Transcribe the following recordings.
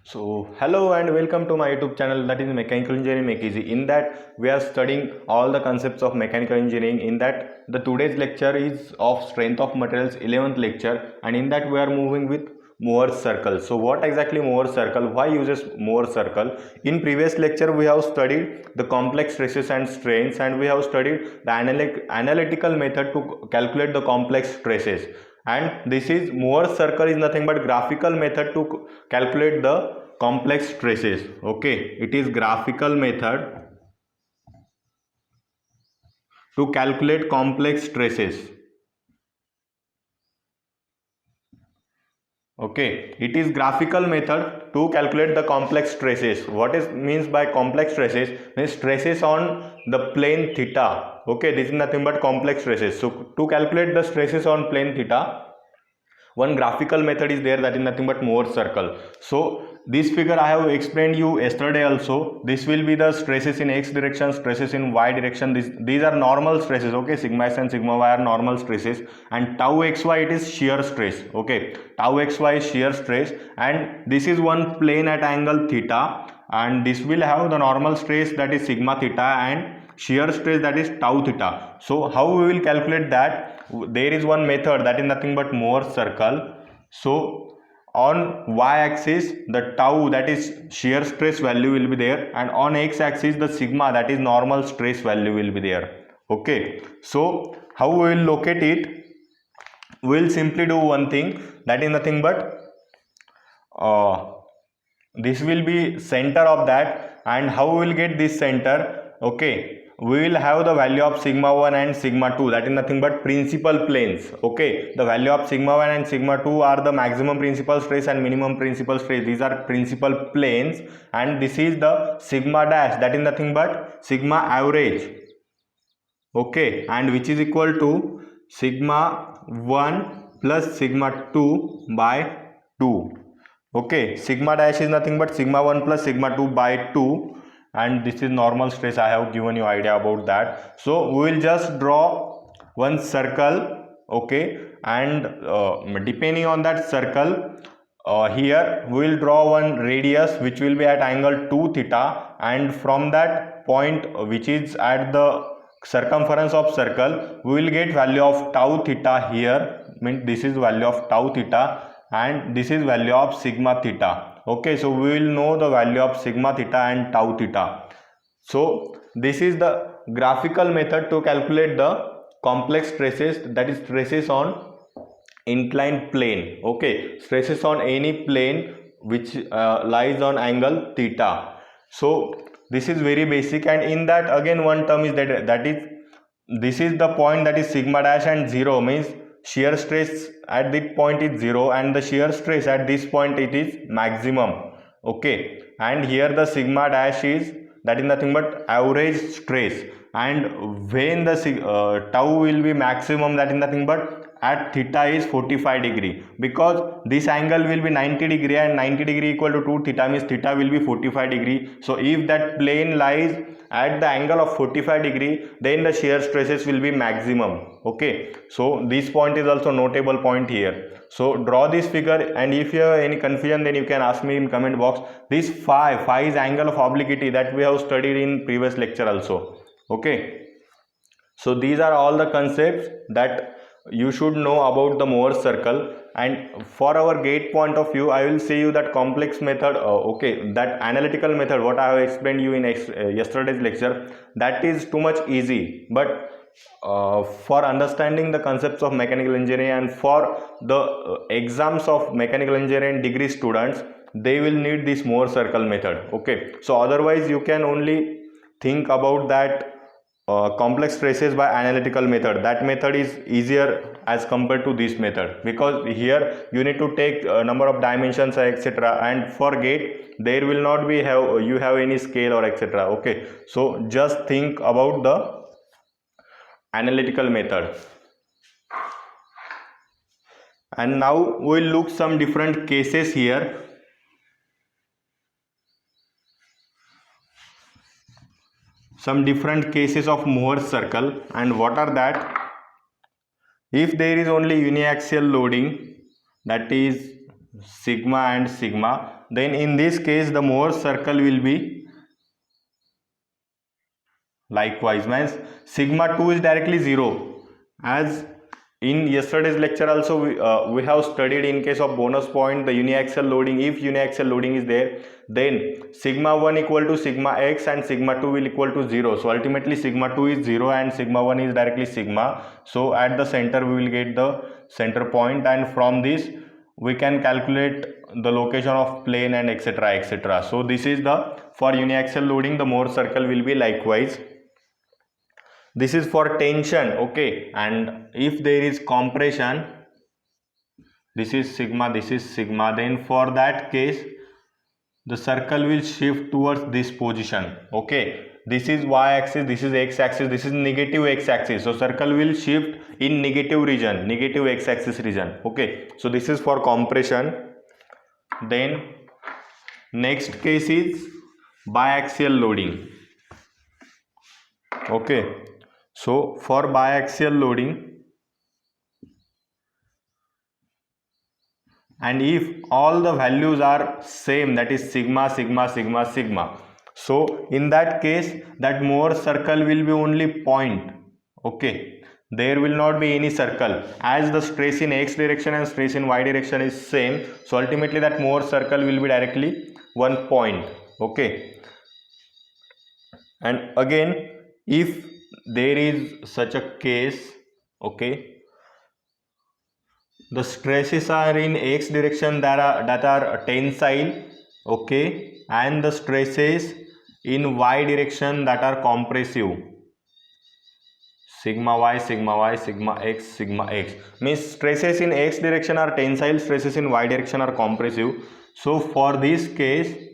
So hello and welcome to my YouTube channel, that is Mechanical Engineering Make Easy. In that we are studying all the concepts of mechanical engineering. In that the today's lecture is of strength of materials, 11th lecture, and in that we are moving with Mohr's circle. So what exactly Mohr's circle? Why uses Mohr's circle? In previous lecture we have studied the complex stresses and strains, and we have studied the analytical method to calculate the complex stresses. And this is Mohr's circle is nothing but graphical method to calculate the complex stresses. Okay, it is graphical method to calculate complex stresses. Okay, it is graphical method to calculate the complex stresses. What is means by complex stresses? Means stresses on the plane theta. Okay, this is nothing but complex stresses. So to calculate the stresses on plane theta, one graphical method is there, that is nothing but Mohr's circle. So this figure I have explained you yesterday also. This will be the stresses in x direction, stresses in y direction. These are normal stresses. Okay, sigma x and sigma y are normal stresses, and tau xy it is shear stress. Okay, tau xy is shear stress, and this is one plane at angle theta, and this will have the normal stress, that is sigma theta, and shear stress, that is tau theta. So how we will calculate that? There is one method, that is nothing but Mohr's circle. So on y axis the tau, that is shear stress value, will be there, and on x axis the sigma, that is normal stress value, will be there. Okay, so how we will locate it? We will simply do one thing, that is nothing but this will be center of that. And how we will get this center? Okay, we will have the value of sigma 1 and sigma 2, that is nothing but principal planes. Okay, the value of sigma 1 and sigma 2 are the maximum principal stress and minimum principal stress. These are principal planes, and this is the sigma dash, that is nothing but sigma average. Okay, and which is equal to sigma 1 plus sigma 2 by 2. Okay, sigma dash is nothing but sigma 1 plus sigma 2 by 2, and this is normal stress. I have given you idea about that. So we will just draw one circle. Okay, and depending on that circle, here we will draw one radius which will be at angle 2 theta, and from that point which is at the circumference of circle, we will get value of tau theta here. Means this is value of tau theta, and this is value of sigma theta. Okay, so we will know the value of sigma theta and tau theta. So this is the graphical method to calculate the complex stresses, that is stresses on inclined plane. Okay, stresses on any plane which lies on angle theta. So this is very basic, and in that again one term is that is this is the point, that is sigma dash, and 0 means shear stress at this point is 0, and the shear stress at this point it is maximum. Okay, and here the sigma dash is, that is nothing but average stress, and when the tau will be maximum, that is nothing but at theta is 45 degree, because this angle will be 90 degree, and 90 degree equal to 2 theta means theta will be 45 degree. So if that plane lies at the angle of 45 degree, then the shear stresses will be maximum. Okay, so this point is also notable point here. So draw this figure, and if you have any confusion, then you can ask me in comment box. This phi is angle of obliquity, that we have studied in previous lecture also. Okay, so these are all the concepts that you should know about the Mohr's circle. And for our gate point of view, I will say you that complex method, okay, that analytical method what I have explained you in yesterday's lecture, that is too much easy. But for understanding the concepts of mechanical engineering, and for the exams of mechanical engineering degree students, they will need this Mohr's circle method. Okay, so otherwise you can only think about that complex stresses by analytical method. That method is easier as compared to this method, because here you need to take a number of dimensions, etc., and for gate there will not be you have any scale or etc. Okay, so just think about the analytical method. And now we will look some different cases here. Some different cases of Mohr's circle, and what are that? If there is only uniaxial loading, that is sigma and sigma. Then in this case the Mohr's circle will be likewise, means sigma 2 is directly 0. As in yesterday's lecture also we have studied, in case of bonus point, the uniaxial loading, if uniaxial loading is there, then sigma 1 equal to sigma x and sigma 2 will equal to 0. So ultimately sigma 2 is 0 and sigma 1 is directly sigma. So at the center we will get the center point, and from this we can calculate the location of plane and etc etc. So this is the, for uniaxial loading the Mohr circle will be likewise. This is for tension, okay, and if there is compression, this is sigma, then for that case the circle will shift towards this position, okay. This is y-axis, this is x-axis, this is negative x-axis, so circle will shift in negative region, negative x-axis region, okay. So this is for compression. Then next case is biaxial loading, okay. So for biaxial loading, and if all the values are same, that is sigma, so in that case that Mohr circle will be only point, okay. There will not be any circle, as the stress in x direction and stress in y direction is same, so ultimately that Mohr circle will be directly one point, okay. And again, if there is such a case, okay, the stresses are in x direction that are tensile, okay, and the stresses in y direction that are compressive, sigma y, sigma x, means stresses in x direction are tensile, stresses in y direction are compressive. So for this case,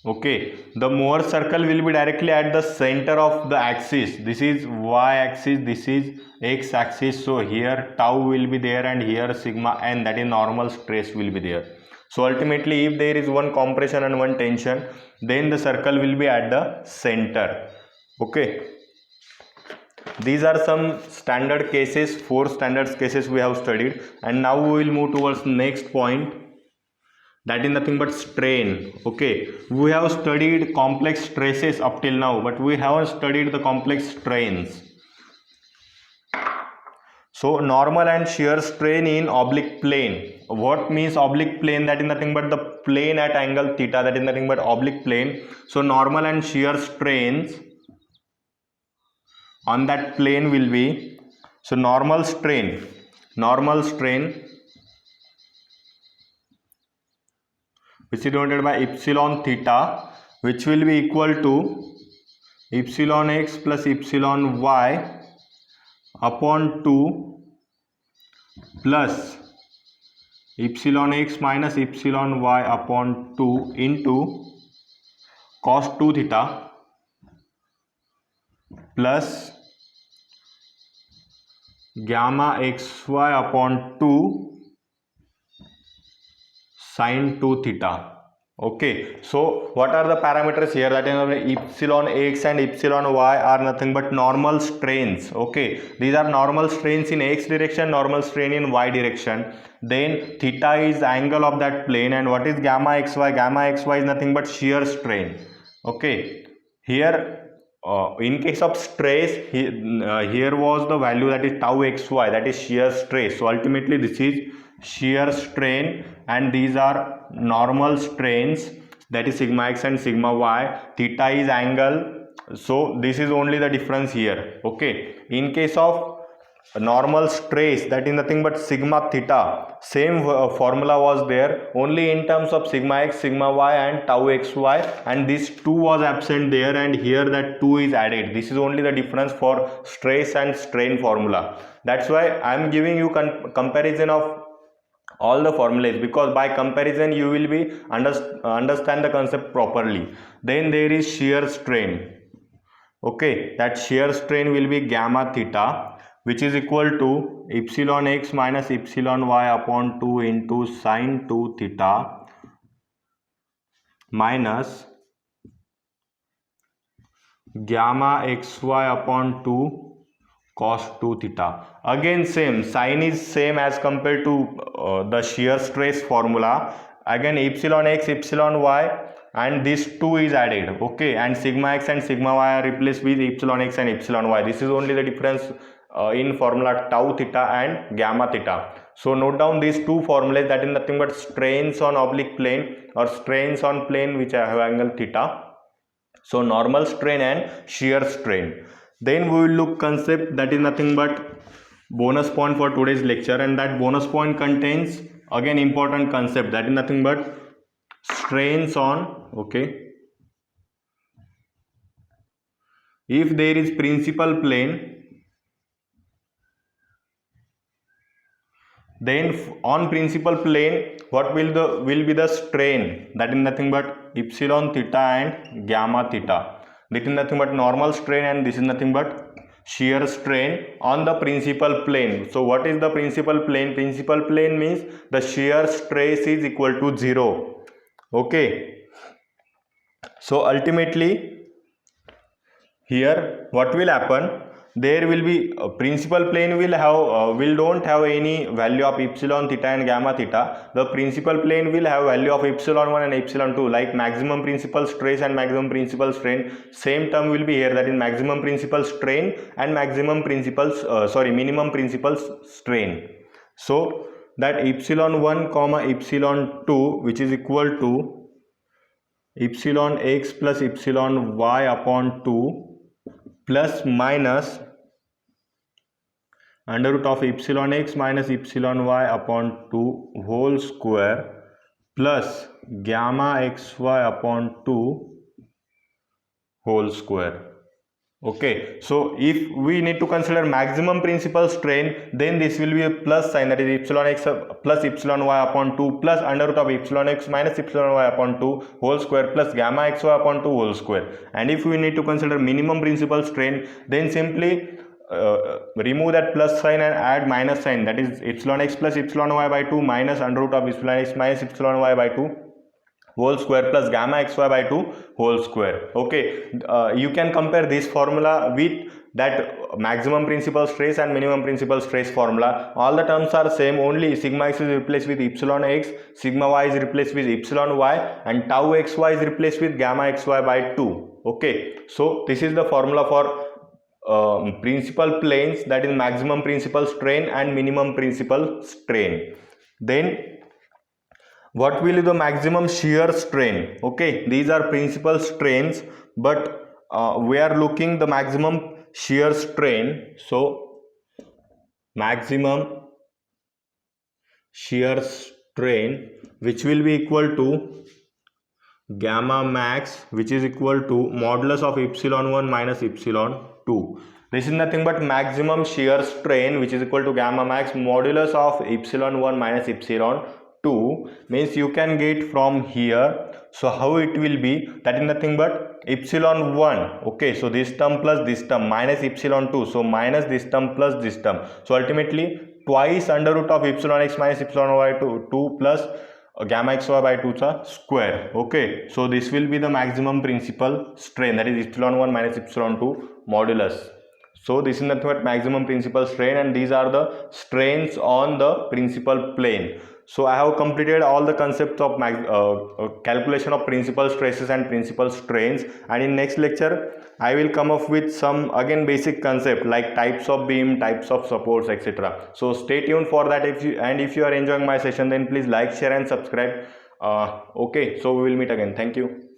okay, the Mohr circle will be directly at the center of the axis. This is y axis, this is x axis, so here tau will be there and here sigma n, that is normal stress, will be there. So ultimately if there is one compression and one tension, then the circle will be at the center, okay. These are some standard cases, 4 standard cases we have studied, and now we will move towards next point, that is nothing but strain, okay. We have studied complex stresses up till now, but we haven't studied the complex strains. So normal and shear strain in oblique plane. What means oblique plane? That is nothing but the plane at angle theta, that is nothing but oblique plane. So normal and shear strains on that plane will be, so normal strain which is denoted by epsilon theta, which will be equal to epsilon x plus epsilon y upon 2 plus epsilon x minus epsilon y upon 2 into cos 2 theta plus gamma xy upon 2 sin 2 theta, okay. So what are the parameters here? That is epsilon x and epsilon y are nothing but normal strains, okay. These are normal strains in x direction, normal strain in y direction. Then theta is angle of that plane, and what is gamma xy? Gamma xy is nothing but shear strain, okay. Here in case of stress, here was the value, that is tau xy, that is shear stress. So ultimately this is shear strain, and these are normal strains, that is sigma x and sigma y. Theta is angle, so this is only the difference here, okay. In case of normal stress, that is nothing but sigma theta, same formula was there, only in terms of sigma x, sigma y and tau xy, and this 2 was absent there, and here that 2 is added. This is only the difference for stress and strain formula. That's why I am giving you comparison of all the formulas, because by comparison you will be understand the concept properly. Then there is shear strain, okay. That shear strain will be gamma theta, which is equal to epsilon x minus epsilon y upon 2 into sin 2 theta minus gamma xy upon 2 cos 2 theta. Again same, sin is same as compared to the shear stress formula. Again epsilon x, epsilon y, and this 2 is added, okay, and sigma x and sigma y are replaced with epsilon x and epsilon y. This is only the difference in formula tau theta and gamma theta. So note down these two formulas, that is nothing but strains on oblique plane or strains on plane which have angle theta. So normal strain and shear strain. Then we will look concept, that is nothing but bonus point for today's lecture, and that bonus point contains again important concept, that is nothing but strains on, okay, if there is principal plane, then on principal plane what will be the strain, that is nothing but epsilon theta and gamma theta. This is nothing but normal strain and this is nothing but shear strain on the principal plane. So what is the principal plane? Principal plane means the shear stress is equal to 0, okay. So ultimately here what will happen, there will be principal plane will have don't have any value of epsilon theta and gamma theta. The principal plane will have value of epsilon 1 and epsilon 2, like maximum principal stress and maximum principal strain. Same term will be here, that is maximum principal strain and maximum principal minimum principal strain. So that epsilon 1 comma epsilon 2, which is equal to epsilon x plus epsilon y upon 2 plus minus under root of epsilon x minus epsilon y upon 2 whole square plus gamma xy upon 2 whole square. Okay, so if we need to consider maximum principal strain, then this will be a plus sign, that is epsilon x plus epsilon y upon 2 plus under root of epsilon x minus epsilon y upon 2 whole square plus gamma xy upon 2 whole square. And if we need to consider minimum principal strain, then simply remove that plus sign and add minus sign, that is epsilon x plus epsilon y by 2 minus under root of epsilon x minus epsilon y by 2 whole square plus gamma xy by 2 whole square. Okay, you can compare this formula with that maximum principal stress and minimum principal stress formula. All the terms are same, only sigma x is replaced with epsilon x, sigma y is replaced with epsilon y, and tau xy is replaced with gamma xy by 2. Okay, so this is the formula for principal planes, that is maximum principal strain and minimum principal strain. Then what will be the maximum shear strain? Okay, these are principal strains, but we are looking the maximum shear strain. So maximum shear strain, which will be equal to gamma max, which is equal to modulus of epsilon 1 minus epsilon 2. This is nothing but maximum shear strain, which is equal to gamma max modulus of epsilon 1 minus epsilon 2, means you can get from here. So how it will be, that is nothing but epsilon 1, okay, so this term plus this term minus epsilon 2, so minus this term plus this term, so ultimately twice under root of epsilon x minus epsilon y to 2 plus gamma xy by 2 square. Okay, so this will be the maximum principal strain, that is epsilon 1 minus epsilon 2 modulus. So this is nothing but maximum principal strain, and these are the strains on the principal plane. So I have completed all the concepts of calculation of principal stresses and principal strains, and in next lecture I will come up with some again basic concept like types of beam, types of supports, etc. So stay tuned for that. If you are enjoying my session, then please like, share and subscribe. Okay, so we will meet again. Thank you.